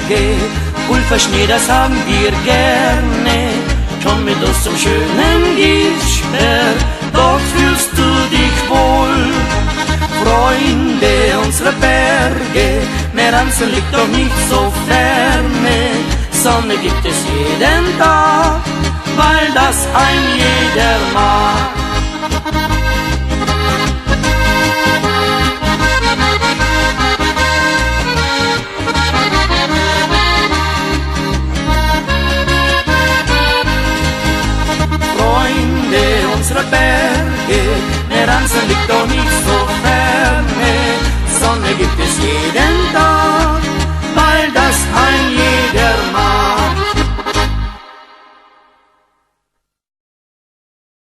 Berge, Pulverschnee, das haben wir gerne. Komm mit uns zum schönen Gisper, dort fühlst du dich wohl. Freunde unserer Berge, Meranzen liegt doch nicht so ferne. Sonne gibt es jeden Tag, weil das ein jeder mag. Freunde unserer Berge, Meranzen liegt doch nicht so